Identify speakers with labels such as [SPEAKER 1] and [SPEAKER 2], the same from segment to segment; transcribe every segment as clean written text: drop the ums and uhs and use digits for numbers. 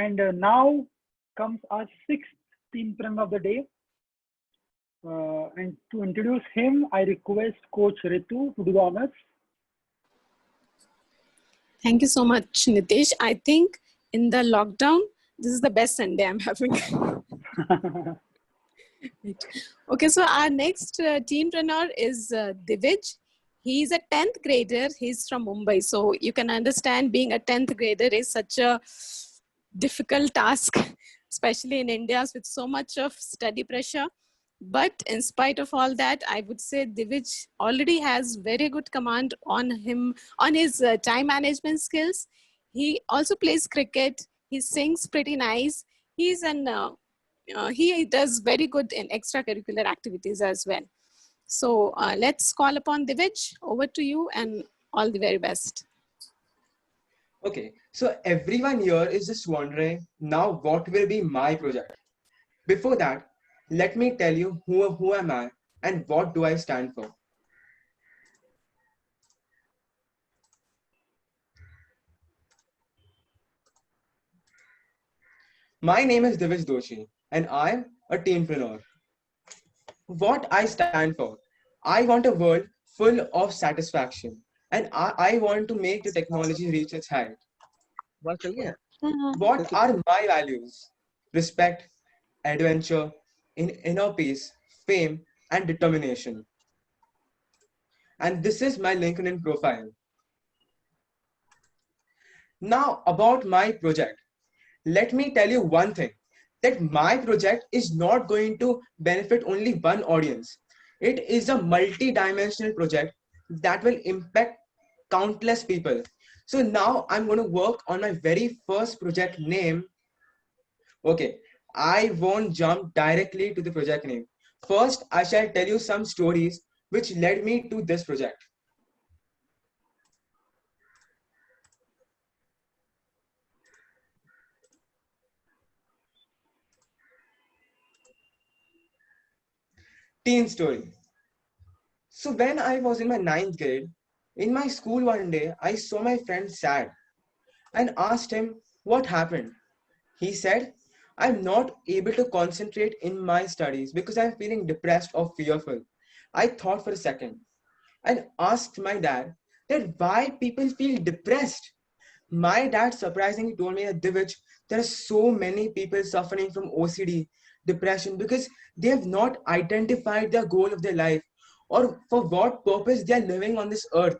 [SPEAKER 1] And now comes our sixth teenpreneur of the day. And to introduce him, I request Coach Ritu to do the honors.
[SPEAKER 2] Thank you so much, Nitish. I think in the lockdown, this is the best Sunday I'm having. Okay, so our next teenpreneur is Divij. He's a 10th grader. He's from Mumbai. So you can understand being a 10th grader is such a difficult task, especially in India with so much of study pressure. But in spite of all that, I would say Divij already has very good command on his time management skills. He also plays cricket. He sings pretty nice. He does very good in extracurricular activities as well. So let's call upon Divij. Over to you and all the very best.
[SPEAKER 3] Okay, so everyone here is just wondering now what will be my project. Before that, let me tell you who am I and what do I stand for. My name is Divij Doshi and I'm a teenpreneur. What I stand for, I want a world full of satisfaction and I want to make the technology reach its height. What are my values? Respect, adventure, inner peace, fame, and determination. And this is my LinkedIn profile. Now, about my project. Let me tell you one thing that my project is not going to benefit only one audience. It is a multi-dimensional project that will impact countless people. So now I'm going to work on my very first project name. Okay, I won't jump directly to the project name. First, I shall tell you some stories which led me to this project. Teen story. So when I was in my ninth grade, in my school one day, I saw my friend sad and asked him what happened. He said, I'm not able to concentrate in my studies because I'm feeling depressed or fearful. I thought for a second and asked my dad that why people feel depressed. My dad surprisingly told me that Divij, there are so many people suffering from OCD, depression, because they have not identified the goal of their life or for what purpose they are living on this earth.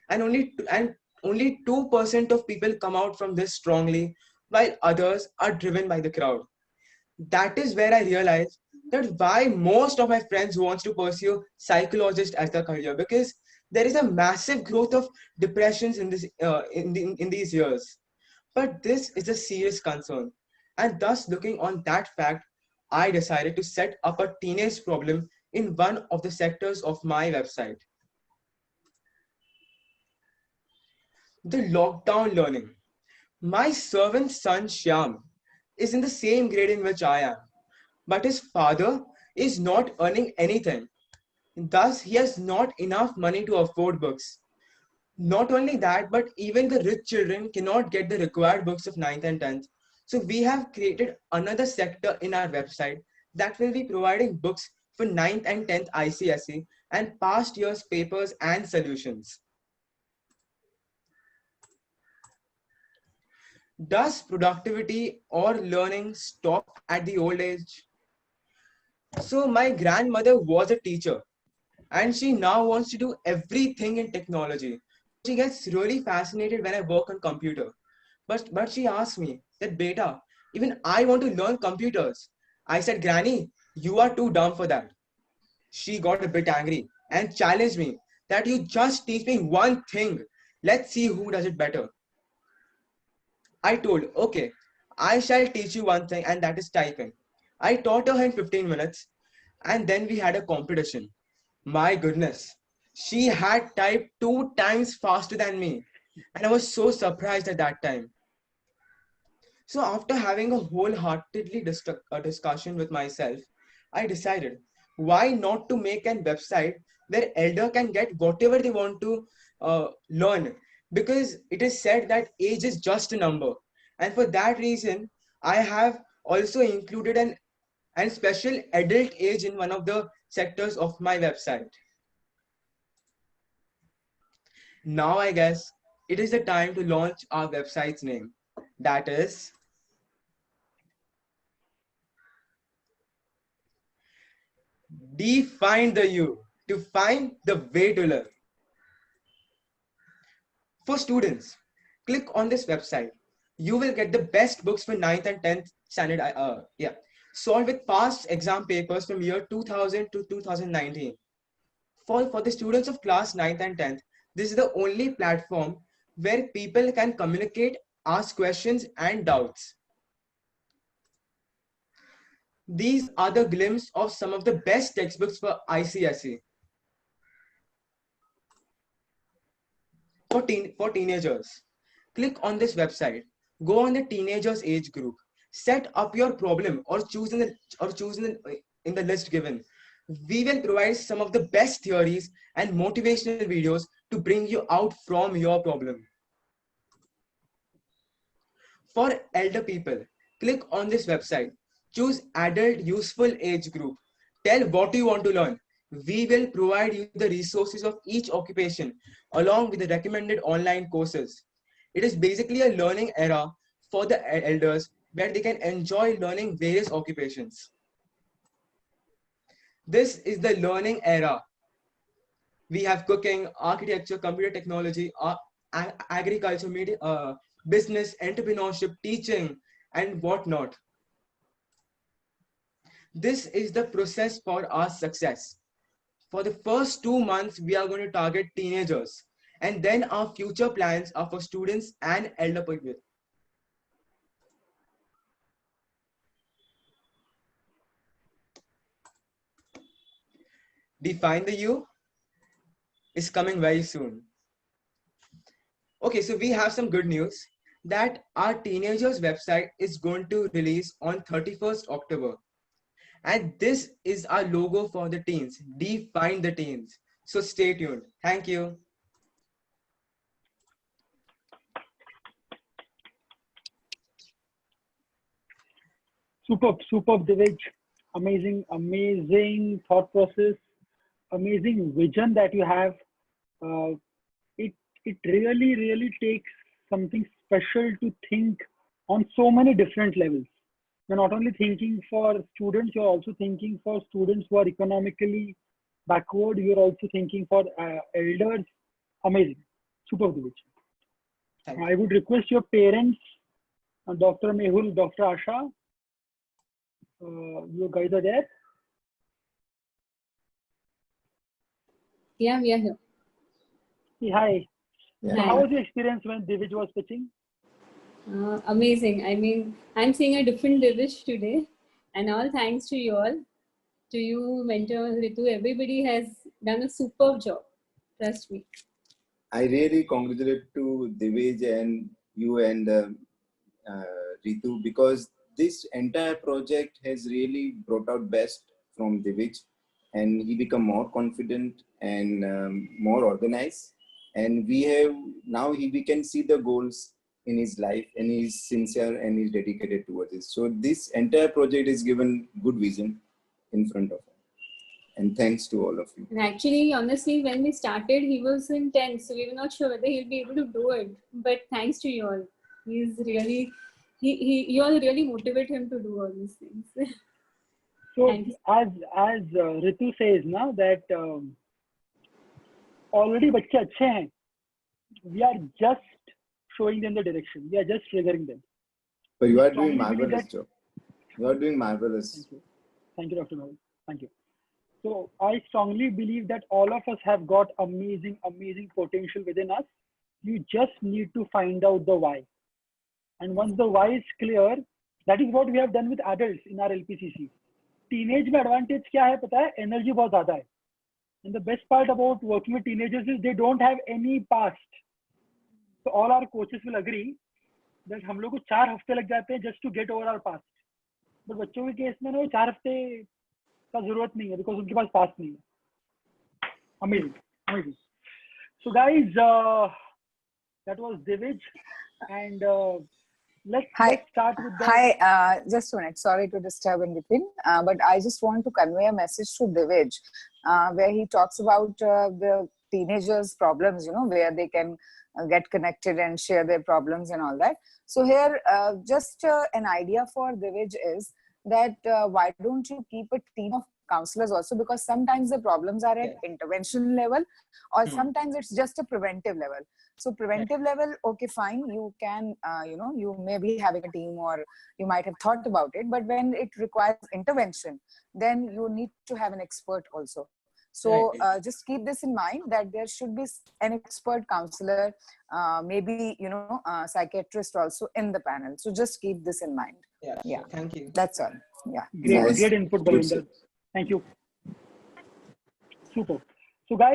[SPEAKER 3] And only 2% of people come out from this strongly, while others are driven by the crowd. That is where I realized that why most of my friends wants to pursue psychologist as their career, because there is a massive growth of depressions in in these years. But this is a serious concern, and thus looking on that fact, I decided to set up a teenage problem in one of the sectors of my website. The lockdown learning. My servant son Shyam is in the same grade in which I am, but his father is not earning anything. Thus, he has not enough money to afford books. Not only that, but even the rich children cannot get the required books of ninth and 10th. So we have created another sector in our website that will be providing books for ninth and 10th ICSE and past years papers and solutions. Does productivity or learning stop at the old age? So my grandmother was a teacher and she now wants to do everything in technology. She gets really fascinated when I work on computer. But she asked me that beta, even I want to learn computers. I said, Granny, you are too dumb for that. She got a bit angry and challenged me that you just teach me one thing. Let's see who does it better. I told, okay, I shall teach you one thing, and that is typing. I taught her in 15 minutes, and then we had a competition. My goodness, she had typed 2 times faster than me, and I was so surprised at that time. So, after having a wholeheartedly discussion with myself, I decided why not to make a website where elder can get whatever they want to learn, because it is said that age is just a number, and for that reason I have also included an special adult age in one of the sectors of my website. Now I guess it is the time to launch our website's name. That is Define the You to find the way to learn. For students, click on this website. You will get the best books for 9th and 10th standard. Solved with past exam papers from year 2000 to 2019. For the students of class 9th and 10th, this is the only platform where people can communicate, ask questions and doubts. These are the glimpse of some of the best textbooks for ICSE. For teenagers, click on this website. Go on the teenagers age group. Set up your problem or choose in the list given. We will provide some of the best theories and motivational videos to bring you out from your problem. For elder people, click on this website. Choose adult useful age group. Tell what you want to learn. We will provide you the resources of each occupation along with the recommended online courses. It is basically a learning era for the elders where they can enjoy learning various occupations. This is the learning era. We have cooking, architecture, computer technology, agriculture, media, business, entrepreneurship, teaching, and whatnot. This is the process for our success. For the first 2 months, we are going to target teenagers, and then our future plans are for students and elder people. Define the You is coming very soon. Okay, so we have some good news that our teenagers website is going to release on 31st October. And this is our logo for the teens. Define the teens. So stay tuned. Thank you.
[SPEAKER 1] Superb, Divij. Amazing thought process, amazing vision that you have. Uh, it really takes something special to think on so many different levels. You're not only thinking for students, you're also thinking for students who are economically backward. You're also thinking for elders. Amazing, superb, Divij. I would request your parents, Dr. Mehul, Dr. Asha. You guys are there?
[SPEAKER 4] Yeah, we are here.
[SPEAKER 1] Hey, hi.
[SPEAKER 4] Yeah.
[SPEAKER 1] So how was your experience when Divij was pitching?
[SPEAKER 4] Amazing. I mean, I'm seeing a different Divij today, and all thanks to you all, to you, mentor Ritu. Everybody has done a superb job. Trust me.
[SPEAKER 5] I really congratulate to Divij and you and Ritu, because this entire project has really brought out best from Divij, and he become more confident and more organized. And we can see the goals in his life, and he's sincere and he's dedicated towards it. So this entire project is given good vision in front of him. And thanks to all of you.
[SPEAKER 4] And actually, honestly, when we started, he was in 10th, so we were not sure whether he'll be able to do it. But thanks to you all, he's really, you all really motivate him to do all these things.
[SPEAKER 1] So as Ritu says now that already बच्चे अच्छे हैं, we are just showing them the direction. We are just triggering them.
[SPEAKER 5] But you are doing marvelous job. You are doing marvelous.
[SPEAKER 1] Thank you, Dr. Mehul. Thank you. So I strongly believe that all of us have got amazing potential within us. You just need to find out the why. And once the why is clear, that is what we have done with adults in our LPCC. Teenage में advantage क्या है पता है? Energy बहुत ज़्यादा है. And the best part about working with teenagers is they don't have any past. So all our coaches will agree that हम लोग को 4 हफ्ते लग जाते हैं just to get over our past. But बच्चों के केस में ना 4 हफ्ते का जरूरत नहीं है because उनके पास past नहीं है. Amazing. So guys, that was Divij, and let's start with the
[SPEAKER 6] Hi, just a minute. Sorry to disturb in between, but I just want to convey a message to Divij, where he talks about the teenagers' problems, where they can get connected and share their problems and all that. So here, just an idea for Divij is that why don't you keep a team of counselors also, because sometimes the problems are at intervention level, or sometimes it's just a preventive level. So preventive level, okay, fine, you can, you may be having a team, or you might have thought about it, but when it requires intervention, then you need to have an expert also. So just keep this in mind, that there should be an expert counselor, maybe, psychiatrist also in the panel. So just keep this in mind.
[SPEAKER 3] Yeah. Thank you.
[SPEAKER 6] That's all. Yeah.
[SPEAKER 1] great
[SPEAKER 5] Nice.
[SPEAKER 1] great input,
[SPEAKER 5] Good,
[SPEAKER 1] Balinder.
[SPEAKER 5] sir.
[SPEAKER 1] Thank you. Super. So guys,